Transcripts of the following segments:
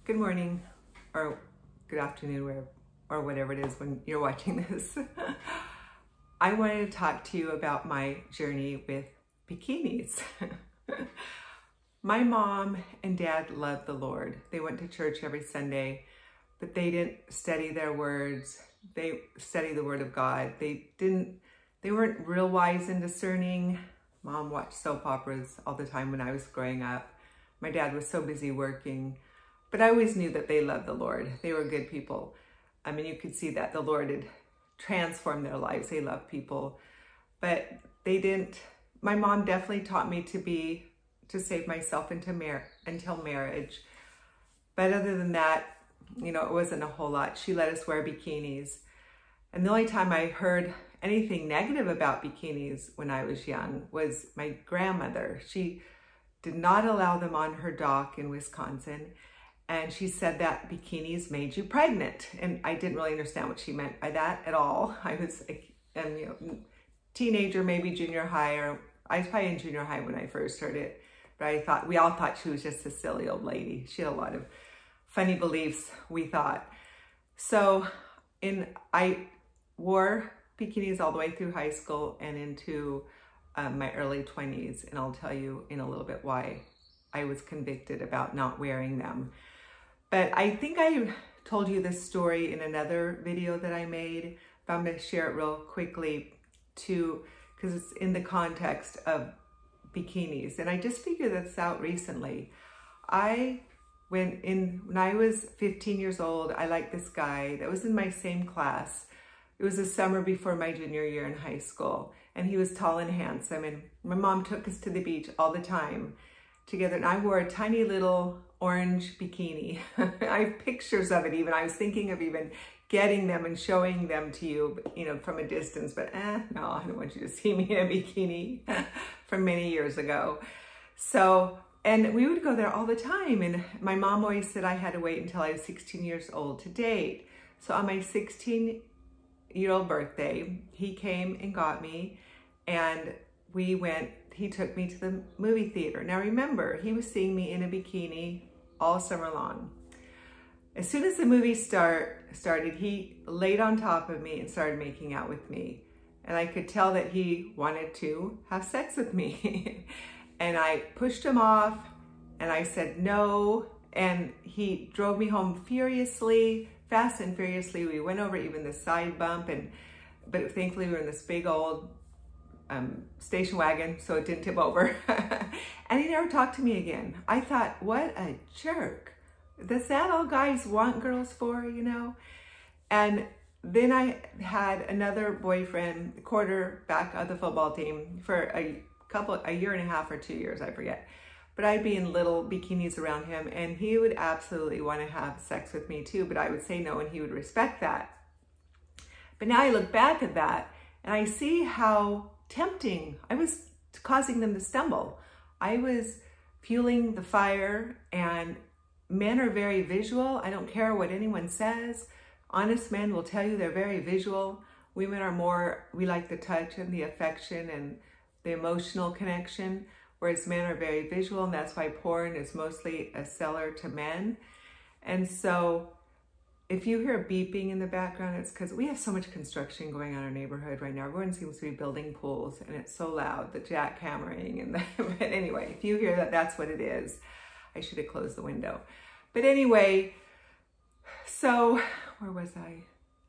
Good morning, or good afternoon, or whatever it is when you're watching this. I wanted to talk to you about my journey with bikinis. My mom and dad loved the Lord. They went to church every Sunday, but they didn't study their words. They studied the Word of God. They weren't real wise and discerning. Mom watched soap operas all the time when I was growing up. My dad was so busy working. But I always knew that they loved the Lord. They were good people. I mean, you could see that the Lord had transformed their lives. They loved people. But they didn't. My mom definitely taught me to save myself until marriage. But other than that, it wasn't a whole lot. She let us wear bikinis. And the only time I heard anything negative about bikinis when I was young was my grandmother. She did not allow them on her dock in Wisconsin. And she said that bikinis made you pregnant. And I didn't really understand what she meant by that at all. I was a teenager, maybe junior high, or I was probably in junior high when I first heard it. But we all thought she was just a silly old lady. She had a lot of funny beliefs, we thought. So I wore bikinis all the way through high school and into my early 20s. And I'll tell you in a little bit why I was convicted about not wearing them. But I think I told you this story in another video that I made, but I'm going to share it real quickly too, because it's in the context of bikinis. And I just figured this out recently. When I was 15 years old, I liked this guy that was in my same class. It was the summer before my junior year in high school. And he was tall and handsome. And my mom took us to the beach all the time together. And I wore a tiny little orange bikini. I have pictures of it even. I was thinking of even getting them and showing them to you, from a distance. But no, I don't want you to see me in a bikini from many years ago. So, and we would go there all the time. And my mom always said I had to wait until I was 16 years old to date. So on my 16-year-old birthday, he came and got me, and he took me to the movie theater. Now remember, he was seeing me in a bikini all summer long. As soon as the movie started, he laid on top of me and started making out with me. And I could tell that he wanted to have sex with me. And I pushed him off and I said no. And he drove me home fast and furiously. We went over even the side bump, but thankfully we were in this big old station wagon, so it didn't tip over. And he never talked to me again. I thought, what a jerk. Is that all guys want girls for, And then I had another boyfriend, quarterback of the football team, for a year and a half or 2 years, I forget. But I'd be in little bikinis around him, and he would absolutely want to have sex with me too, but I would say no, and he would respect that. But now I look back at that, and I see how tempting. I was causing them to stumble. I was fueling the fire, and men are very visual. I don't care what anyone says. Honest men will tell you they're very visual. Women are more, we like the touch and the affection and the emotional connection, whereas men are very visual, and that's why porn is mostly a seller to men. And so if you hear beeping in the background, it's because we have so much construction going on in our neighborhood right now. Everyone seems to be building pools, and it's so loud, the jackhammering and but anyway, if you hear that, that's what it is. I should have closed the window. But anyway, so where was I?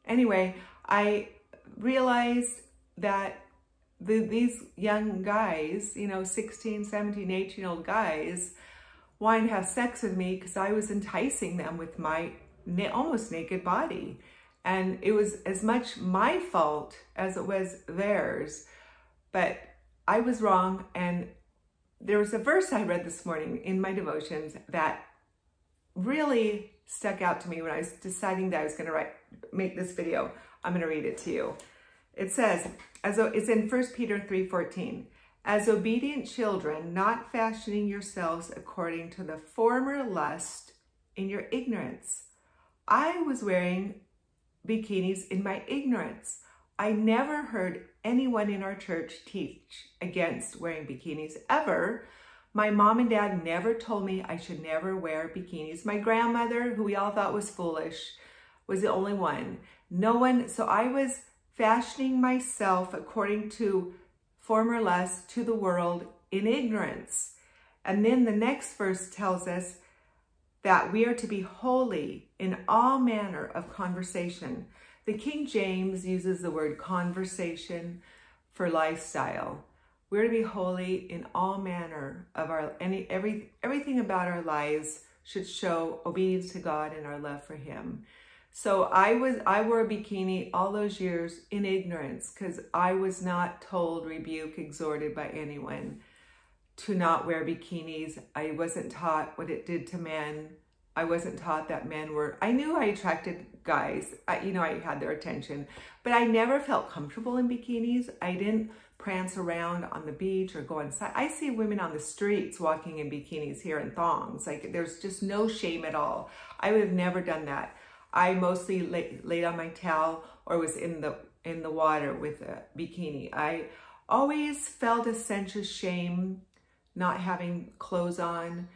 Anyway, I realized that these young guys, 16, 17, 18-year-old guys, wanted to have sex with me because I was enticing them with my almost naked body. And it was as much my fault as it was theirs, but I was wrong. And there was a verse I read this morning in my devotions that really stuck out to me when I was deciding that I was going to make this video. I'm going to read it to you. It says, it's in 1 Peter 3:14, as obedient children, not fashioning yourselves according to the former lust in your ignorance. I was wearing bikinis in my ignorance. I never heard anyone in our church teach against wearing bikinis ever, My mom and dad never told me I should never wear bikinis. My grandmother, who we all thought was foolish, was the only one. No one, so I was fashioning myself according to former lust to the world in ignorance. And then the next verse tells us that we are to be holy in all manner of conversation. The King James uses the word conversation for lifestyle. We're to be holy in all manner of everything about our lives should show obedience to God and our love for Him. So I wore a bikini all those years in ignorance because I was not told, rebuked, exhorted by anyone to not wear bikinis. I wasn't taught what it did to men. I wasn't taught that men were, I knew I attracted guys. I had their attention, but I never felt comfortable in bikinis. I didn't prance around on the beach or go inside. I see women on the streets walking in bikinis here in thongs. Like there's just no shame at all. I would have never done that. I mostly laid on my towel or was in the water with a bikini. I always felt a sense of shame not having clothes on.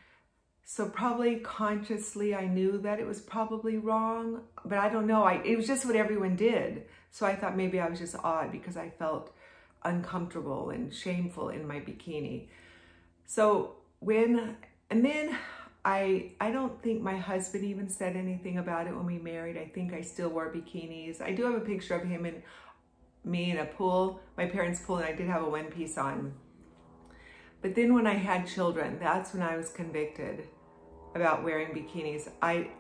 So probably consciously I knew that it was probably wrong, but I don't know. It was just what everyone did. So I thought maybe I was just odd because I felt uncomfortable and shameful in my bikini. So I don't think my husband even said anything about it when we married. I think I still wore bikinis. I do have a picture of him and me in a pool, my parents' pool, and I did have a one-piece on. But then when I had children, that's when I was convicted about wearing bikinis.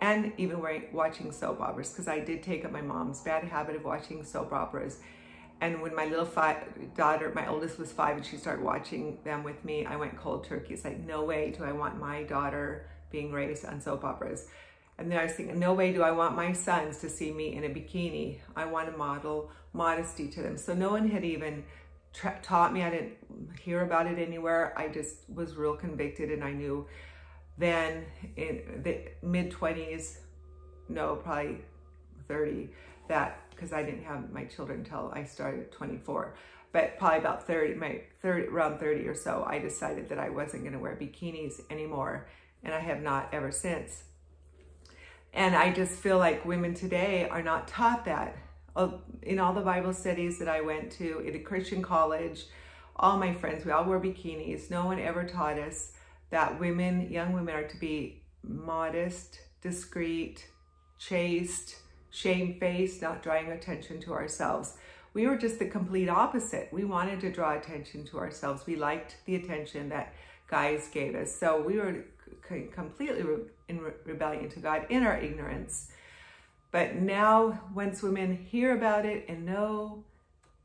And even watching soap operas, because I did take up my mom's bad habit of watching soap operas. And when my little daughter, my oldest was 5, and she started watching them with me, I went cold turkey. It's like, no way do I want my daughter being raised on soap operas. And then I was thinking, no way do I want my sons to see me in a bikini. I want to model modesty to them. So no one had even taught me. I didn't hear about it anywhere. I just was real convicted, and I knew then in the mid-20s, no, probably 30, that because I didn't have my children until I started at 24, but probably about around 30 or so, I decided that I wasn't going to wear bikinis anymore, and I have not ever since. And I just feel like women today are not taught that. In all the Bible studies that I went to, in a Christian college, all my friends, we all wore bikinis. No one ever taught us that young women are to be modest, discreet, chaste, shamefaced, not drawing attention to ourselves. We were just the complete opposite. We wanted to draw attention to ourselves. We liked the attention that guys gave us. So we were completely in rebellion to God in our ignorance. But now, once women hear about it and know,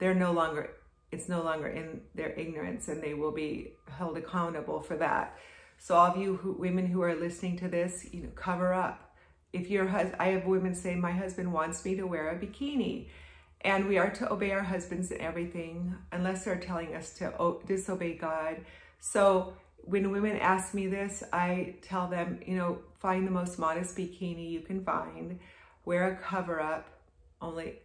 it's no longer in their ignorance, and they will be held accountable for that. So all of you women who are listening to this, cover up. If I have women say, my husband wants me to wear a bikini, and we are to obey our husbands in everything, unless they're telling us to disobey God. So when women ask me this, I tell them, find the most modest bikini you can find. Wear a cover up only,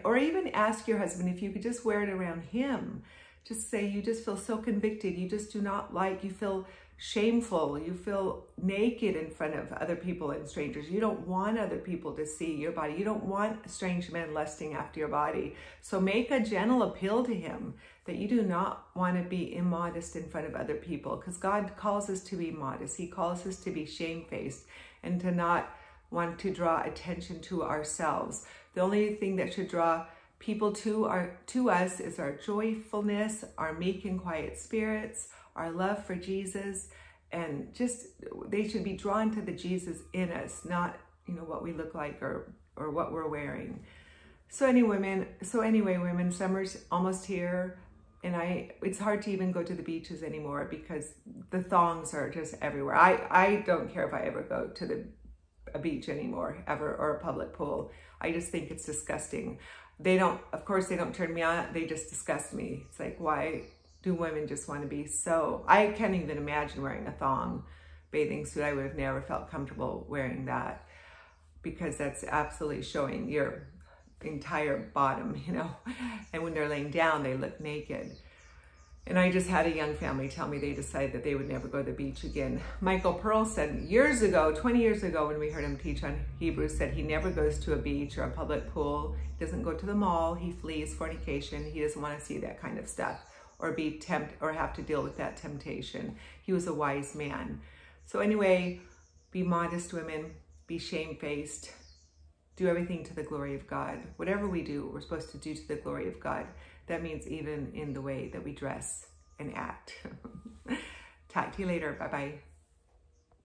or even ask your husband if you could just wear it around him. Just say you just feel so convicted. You just do not like, you feel shameful. You feel naked in front of other people and strangers. You don't want other people to see your body. You don't want strange men lusting after your body. So make a gentle appeal to him that you do not want to be immodest in front of other people, because God calls us to be modest. He calls us to be shamefaced and to not want to draw attention to ourselves. The only thing that should draw people to us is our joyfulness, our meek and quiet spirits, our love for Jesus, and just they should be drawn to the Jesus in us, not what we look like or what we're wearing. So anyway, women, summer's almost here, and it's hard to even go to the beaches anymore because the thongs are just everywhere. I don't care if I ever go to a beach anymore, ever, or a public pool. I just think it's disgusting. Of course they don't turn me on, they just disgust me. It's like, why do women just want to be so, I can't even imagine wearing a thong bathing suit. I would have never felt comfortable wearing that, because that's absolutely showing your entire bottom, and when they're laying down, they look naked. And I just had a young family tell me they decided that they would never go to the beach again. Michael Pearl said years ago, 20 years ago, when we heard him teach on Hebrews, said he never goes to a beach or a public pool. He doesn't go to the mall. He flees fornication. He doesn't want to see that kind of stuff or be tempted or have to deal with that temptation. He was a wise man. So anyway, be modest women, be shamefaced, do everything to the glory of God. Whatever we do, we're supposed to do to the glory of God. That means even in the way that we dress and act. Talk to you later. Bye-bye.